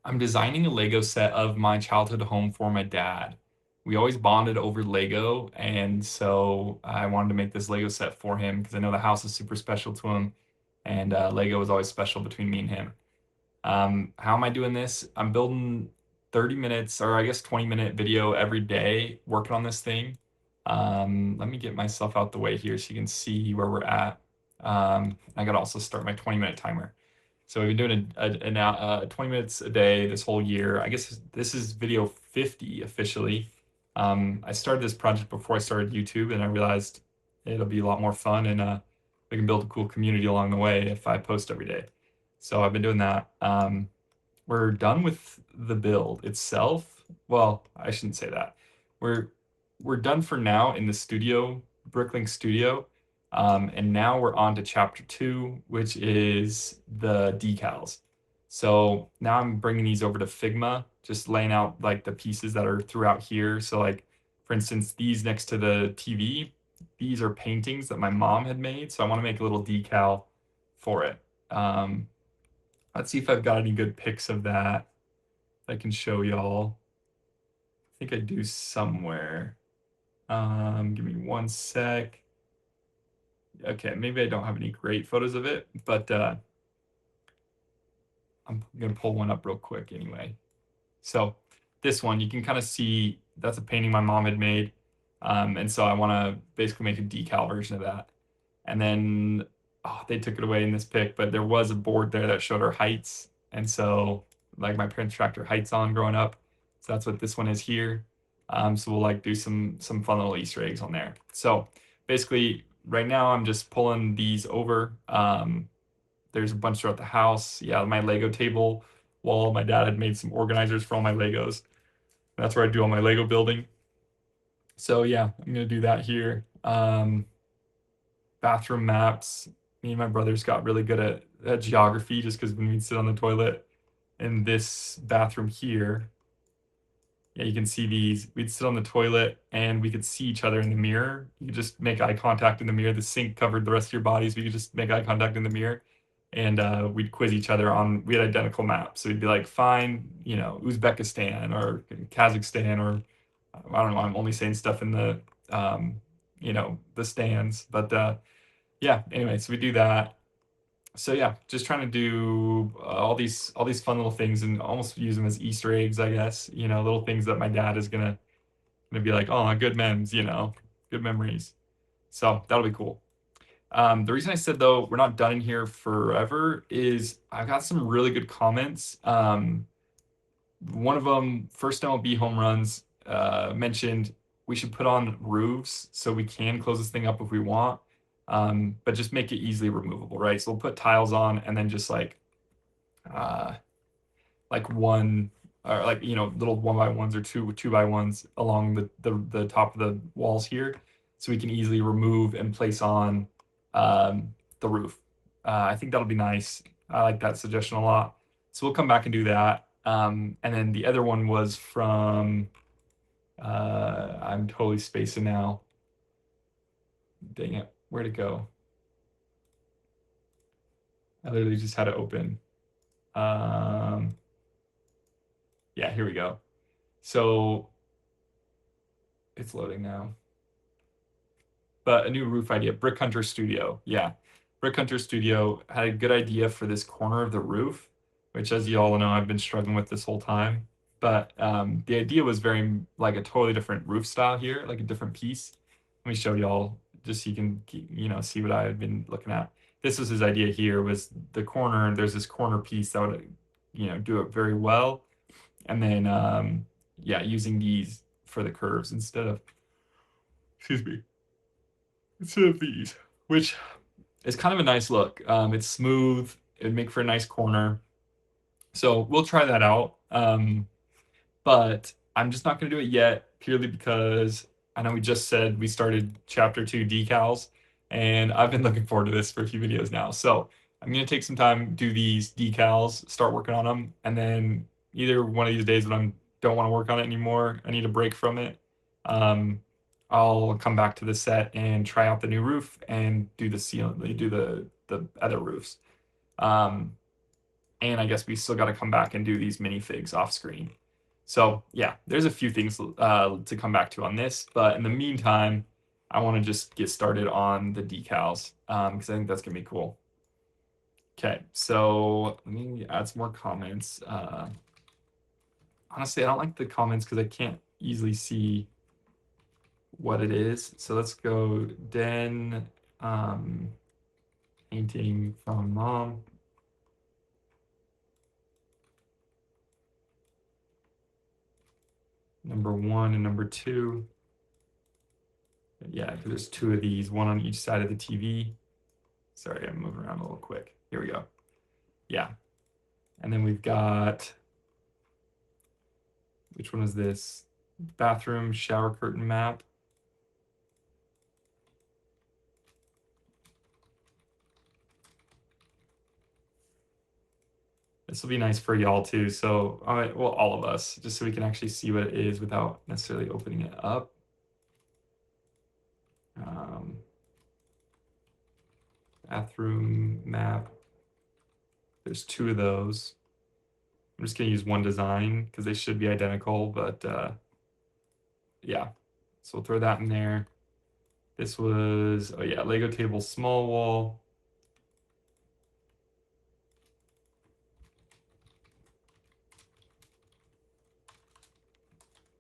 I'm designing a Lego set of my childhood home for my dad. We always bonded over Lego, and so I wanted to make this Lego set for him because I know the house is super special to him, and Lego was always special between me and him. How am I doing this? I'm building 30 minutes, or I guess 20-minute video every day working on this thing. Let me get myself out the way here so you can see where we're at. I gotta also start my 20-minute timer. So we've been doing 20 minutes a day this whole year. I guess this is video 50 officially. I started this project before I started YouTube, and I realized it'll be a lot more fun, and we can build a cool community along the way if I post every day. So I've been doing that. We're done with the build itself. Well, I shouldn't say that. We're we're done for now in the studio, Bricklink Studio. And now we're on to chapter 2, which is the decals. So now I'm bringing these over to Figma, just laying out like the pieces that are throughout here. So like, for instance, these next to the TV, these are paintings that my mom had made. So I want to make a little decal for it. Um, let's see if I've got any good pics of that I can show y'all. I think I do somewhere. Give me one sec. Okay, maybe I don't have any great photos of it, but I'm gonna pull one up real quick anyway. So this one, you can kind of see that's a painting my mom had made. And so I want to basically make a decal version of that. And then they took it away in this pic, but there was a board there that showed our heights. And so like my parents tracked our heights on growing up. So that's what this one is here. So we'll like do some fun little Easter eggs on there. So basically right now I'm just pulling these over. There's a bunch throughout the house. Yeah, my Lego table wall. My dad had made some organizers for all my Legos. That's where I do all my Lego building. So yeah, I'm gonna do that here. Bathroom maps. Me and my brothers got really good at geography just because when we'd sit on the toilet in this bathroom here, yeah, you can see these. We'd sit on the toilet and we could see each other in the mirror. You could just make eye contact in the mirror. The sink covered the rest of your bodies. We could just make eye contact in the mirror. And we'd quiz each other on, we had identical maps. So we'd be like, fine, Uzbekistan or Kazakhstan, or I don't know, I'm only saying stuff in the stands. But yeah, anyway, so we do that. So yeah, just trying to do all these fun little things and almost use them as Easter eggs, I guess. Little things that my dad is gonna be like, oh, good memes, good memories. So that'll be cool. The reason I said though we're not done in here forever is I got some really good comments. One of them, first MLB home runs, mentioned we should put on roofs so we can close this thing up if we want, but just make it easily removable, right? So we'll put tiles on and then just uh, like one or like little 1x1s or 2x1s along the top of the walls here, so we can easily remove and place on the roof. I think that'll be nice. I like that suggestion a lot. So we'll come back and do that. And then the other one was from I'm totally spacing now. Dang it, where'd it go? I literally just had it open. Yeah, here we go. So it's loading now. But a new roof idea, Brick Hunter Studio. Yeah, Brick Hunter Studio had a good idea for this corner of the roof, which, as you all know, I've been struggling with this whole time. But the idea was very like a totally different roof style here, like a different piece. Let me show y'all just so you can see what I had been looking at. This was his idea here, was the corner. There's this corner piece that would do it very well, and then yeah, using these for the curves excuse me, instead of these, which is kind of a nice look. It's smooth. It'd make for a nice corner. So we'll try that out. But I'm just not going to do it yet, purely because I know we just said we started chapter 2 decals, and I've been looking forward to this for a few videos now. So I'm going to take some time, do these decals, start working on them, and then either one of these days when I don't want to work on it anymore, I need a break from it, I'll come back to the set and try out the new roof and do the ceiling, do the other roofs. Um, And I guess we still got to come back and do these minifigs off screen. So yeah, there's a few things to come back to on this, but in the meantime, I want to just get started on the decals because I think that's gonna be cool. Okay, so let me add some more comments. Honestly, I don't like the comments because I can't easily see what it is. So let's go Den painting from mom. Number 1 and number 2. Yeah, there's 2 of these, one on each side of the TV. Sorry, I'm moving around a little quick. Here we go. Yeah. And then we've got, which one is this? Bathroom shower curtain map. This will be nice for y'all too. So, well, all of us, just so we can actually see what it is without necessarily opening it up. Bathroom map. There's 2 of those. I'm just gonna use one design because they should be identical, but yeah. So we'll throw that in there. This was, oh yeah, Lego table small wall.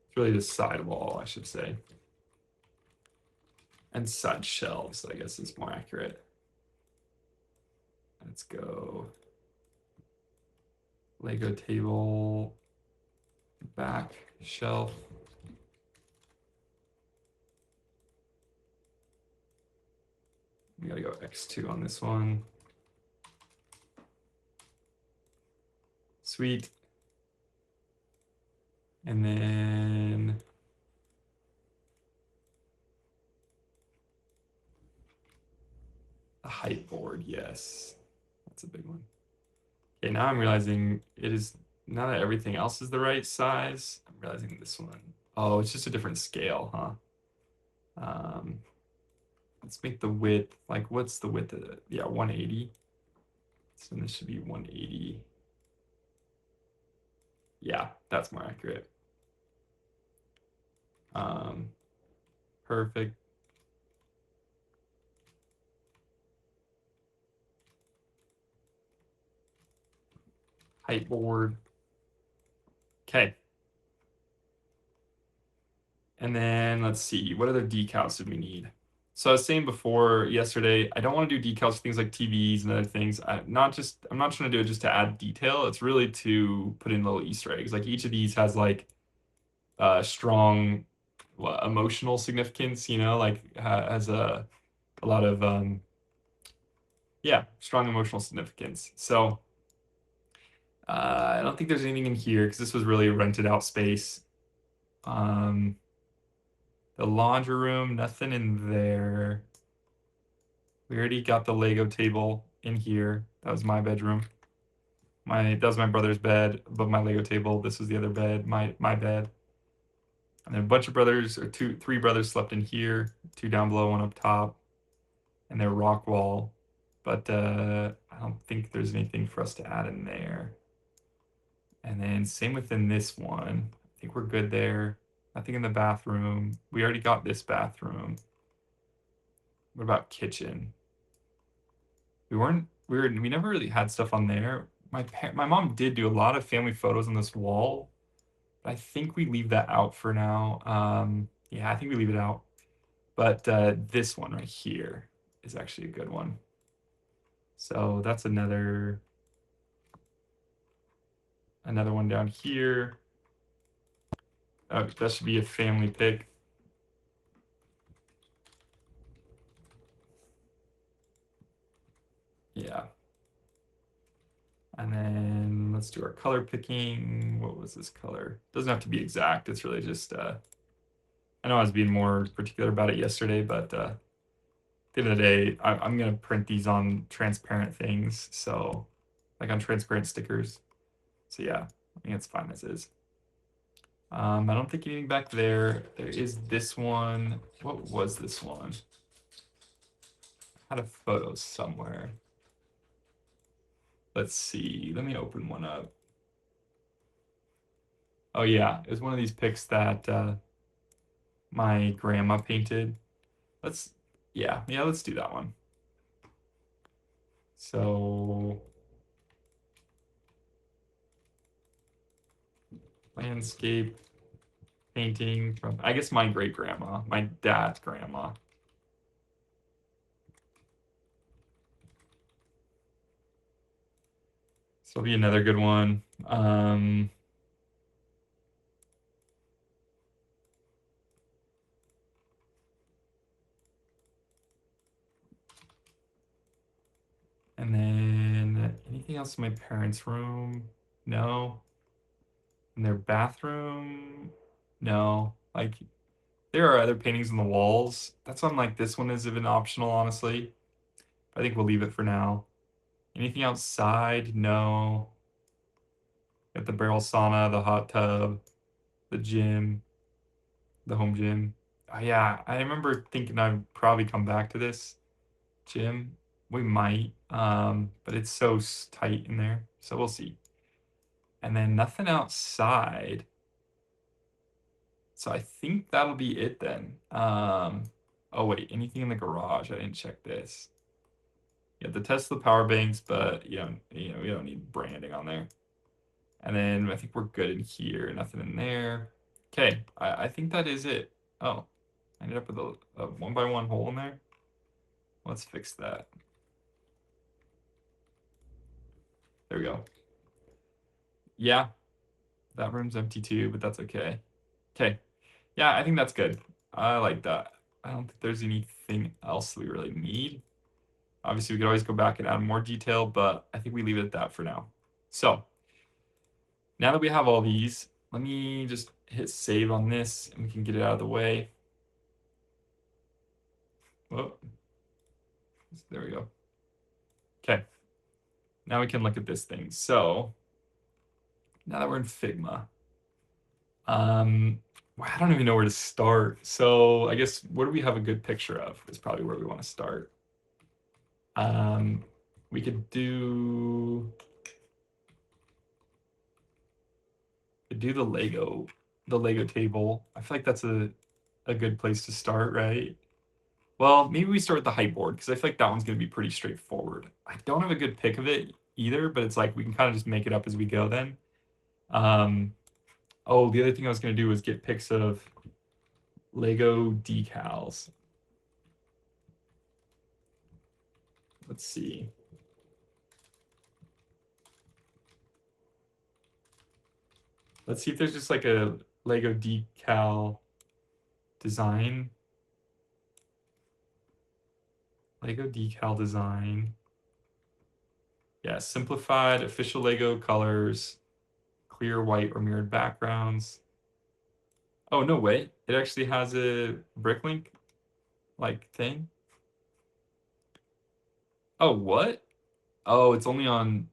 It's really just side wall, I should say. And side shelves, I guess is more accurate. Let's go Lego table, back shelf. We gotta go X2 on this one. Sweet. And then a height board, yes. That's a big one. Okay, now I'm realizing it is, now that everything else is the right size, I'm realizing this one. Oh, it's just a different scale, huh? Let's make the width, like what's the width of it? Yeah, 180. So this should be 180. Yeah, that's more accurate. Perfect. Height board. Okay. And then let's see, what other decals did we need? So I was saying before yesterday, I don't want to do decals for things like TVs and other things. I'm not trying to do it just to add detail. It's really to put in little Easter eggs. Like each of these has like strong emotional significance, you know, like has a lot of yeah, strong emotional significance. So I don't think there's anything in here because this was really a rented out space. The laundry room, nothing in there. We already got the Lego table in here. That was my bedroom. That was my brother's bed, above my Lego table. This was the other bed, my bed. And then a bunch of brothers, or 3 brothers slept in here, 2 down below, 1 up top, and their rock wall. But I don't think there's anything for us to add in there. And then same within this one. I think we're good there. Nothing in the bathroom. We already got this bathroom. What about kitchen? We never really had stuff on there. My mom did do a lot of family photos on this wall, but I think we leave that out for now. Yeah, I think we leave it out. But this one right here is actually a good one. So that's another one down here. That should be a family pic. Yeah. And then let's do our color picking. What was this color? Doesn't have to be exact. It's really just, I know I was being more particular about it yesterday, but at the end of the day, I'm going to print these on transparent things. So like on transparent stickers. So yeah, I think it's fine as is. I don't think anything back there. There is this one. What was this one? I had a photo somewhere. Let's see. Let me open one up. Oh yeah, it was one of these pics that my grandma painted. Let's yeah, let's do that one. So landscape painting from, I guess, my great grandma, my dad's grandma. So it'll be another good one. And then anything else in my parents' room? No. In their bathroom? No. Like there are other paintings on the walls. That's why I'm like, this one is even optional, honestly. I think we'll leave it for now. Anything outside? No. Got the barrel sauna, the hot tub, the gym, the home gym. Oh, yeah, I remember thinking I'd probably come back to this gym. We might, but it's so tight in there, so we'll see. And then nothing outside. So I think that'll be it then. Oh wait, anything in the garage? I didn't check this. Yeah, the Tesla power banks, but we don't need branding on there. And then I think we're good in here. Nothing in there. Okay, I think that is it. Oh, I ended up with a one by one hole in there. Let's fix that. There we go. Yeah, that room's empty too, but that's okay. Okay. Yeah, I think that's good. I like that. I don't think there's anything else we really need. Obviously, we could always go back and add more detail, but I think we leave it at that for now. So now that we have all these, let me just hit save on this and we can get it out of the way. Whoa. There we go. Okay. Now we can look at this thing. So now that we're in Figma, I don't even know where to start. So I guess what do we have a good picture of is probably where we want to start. We could do the Lego table. I feel like that's a good place to start, right? Well, maybe we start with the height board because I feel like that one's going to be pretty straightforward. I don't have a good pick of it either, but it's like we can kind of just make it up as we go then. Um, oh, the other thing I was going to do was get pics of Lego decals. Let's see. Let's see if there's just like a Lego decal design. Lego decal design. Yeah, simplified official Lego colors, clear white or mirrored backgrounds. Oh, no way. It actually has a Bricklink like thing. Oh, what? Oh, it's only on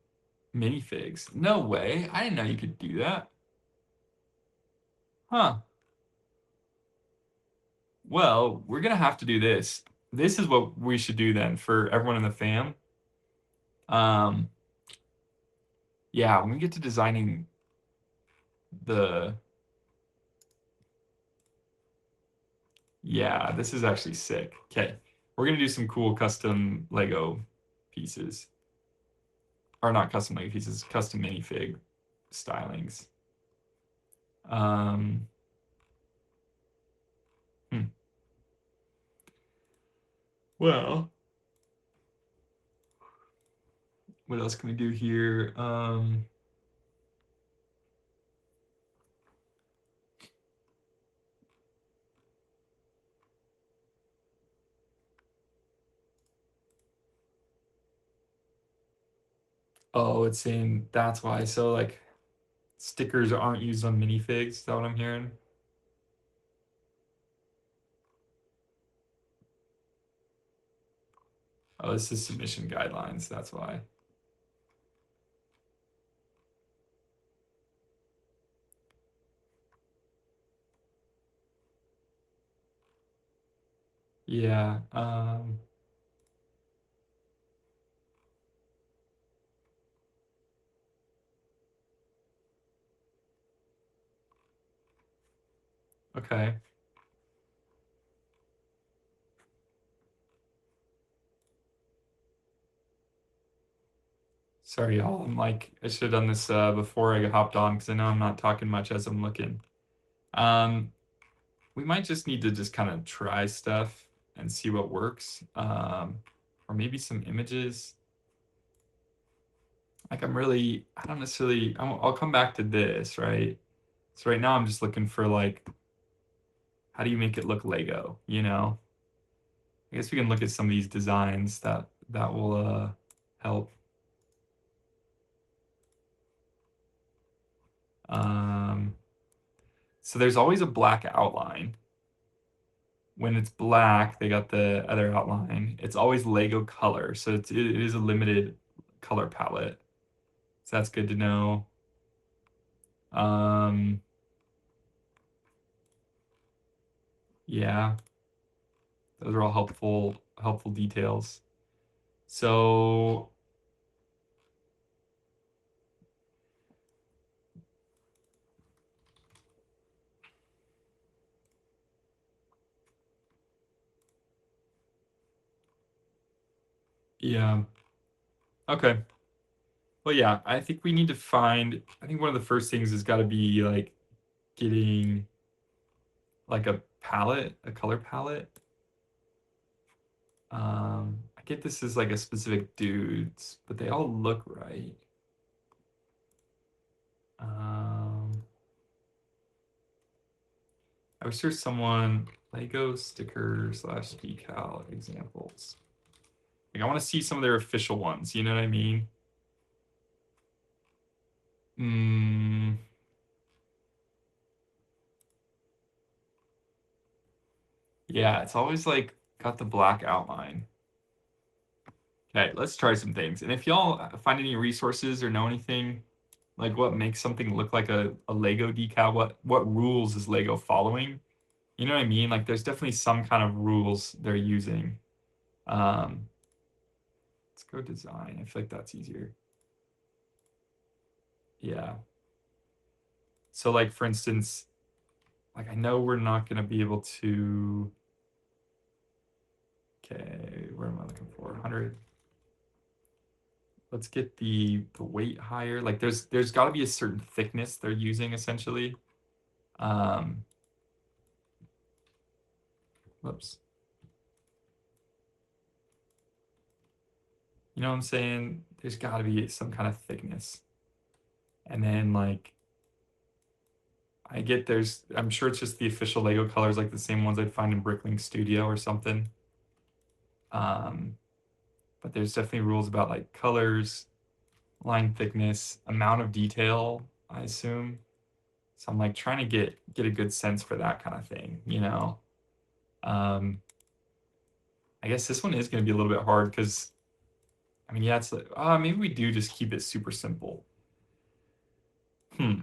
minifigs. No way. I didn't know you could do that. Huh. Well, we're gonna have to do this. This is what we should do then for everyone in the fam. Um, yeah, when we get to designing the yeah, this is actually sick. Okay. We're gonna do some cool custom Lego pieces. Or not custom Lego pieces, custom minifig stylings. Um, hmm. Well, what else can we do here? Oh, it's saying that's why. So like stickers aren't used on minifigs. Is that what I'm hearing? Oh, this is submission guidelines. That's why. Yeah. Okay. Sorry, y'all. I'm like, I should have done this before I hopped on because I know I'm not talking much as I'm looking. Um, we might just need to just kind of try stuff and see what works. Or maybe some images. Like I don't necessarily, I'll come back to this, right? So right now I'm just looking for like, how do you make it look Lego, you know? I guess we can look at some of these designs that will help. Um, so there's always a black outline. When it's black, they got the other outline. It's always Lego color, so it is a limited color palette. So that's good to know. Um, yeah, those are all helpful details. So yeah, okay. Well, yeah, I think we need to find. I think one of the first things has got to be like getting like a palette, a color palette. I get this is like a specific dudes, but they all look right. Um, I wish there's someone Lego sticker slash decal examples. Like I want to see some of their official ones. You know what I mean? Mm, yeah, it's always like got the black outline. Okay, let's try some things. And if y'all find any resources or know anything, like what makes something look like a Lego decal, what rules is Lego following? You know what I mean? Like there's definitely some kind of rules they're using. Um, let's go design. I feel like that's easier. Yeah. So like for instance, like I know we're not gonna be able to, okay, where am I looking for? 100. Let's get the weight higher. Like there's got to be a certain thickness they're using essentially. Um, whoops. You know what I'm saying? There's got to be some kind of thickness. And then like I'm sure it's just the official Lego colors, like the same ones I'd find in Bricklink Studio or something. Um, but there's definitely rules about like colors, line thickness, amount of detail, I assume. So I'm like trying to get a good sense for that kind of thing, you know. Um, I guess this one is going to be a little bit hard because I mean, yeah, it's like, maybe we do just keep it super simple. Hmm.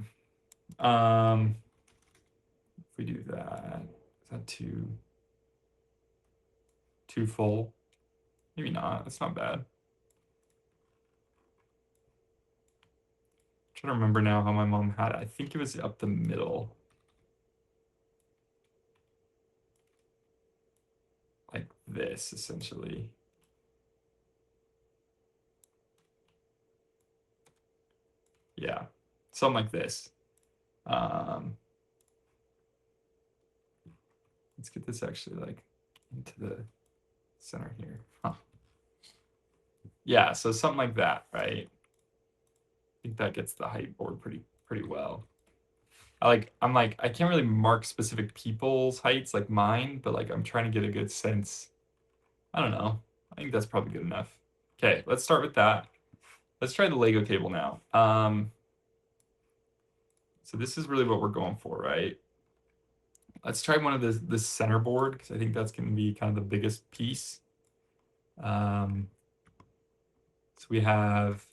Um, if we do that, is that too full? Maybe not. That's not bad. I'm trying to remember now how my mom had it. I think it was up the middle, like this, essentially. Yeah, something like this. Um, let's get this actually like into the center here. Huh. Yeah, so something like that, right? I think that gets the height board pretty well. I'm like I can't really mark specific people's heights like mine, but like I'm trying to get a good sense. I don't know. I think that's probably good enough. Okay, let's start with that. Let's try the Lego table now. So this is really what we're going for, right? Let's try one of the center board because I think that's going to be kind of the biggest piece. Um, so we have,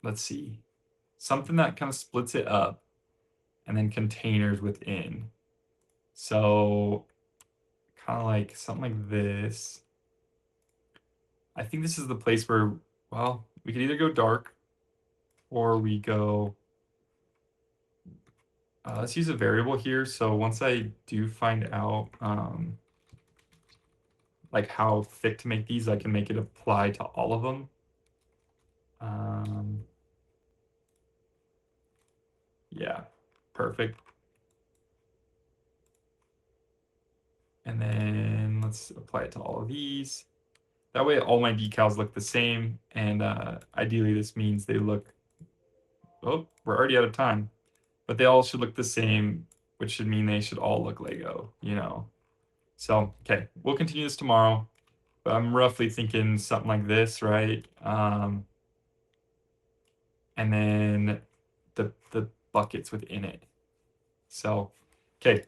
let's see, something that kind of splits it up and then containers within. So kind of like something like this. I think this is the place where, well, we could either go dark or we go Let's use a variable here. So once I do find out like how thick to make these, I can make it apply to all of them. Yeah, perfect. And then let's apply it to all of these. That way all my decals look the same, and ideally this means they look, oh, we're already out of time, but they all should look the same, which should mean they should all look Lego, you know? So, okay, we'll continue this tomorrow, but I'm roughly thinking something like this, right? And then the buckets within it. So, okay.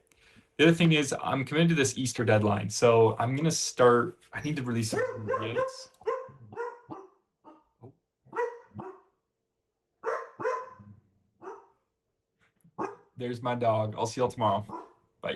The other thing is I'm committed to this Easter deadline, so I'm gonna start. I need to release some yaps. There's my dog. I'll see y'all tomorrow. Bye.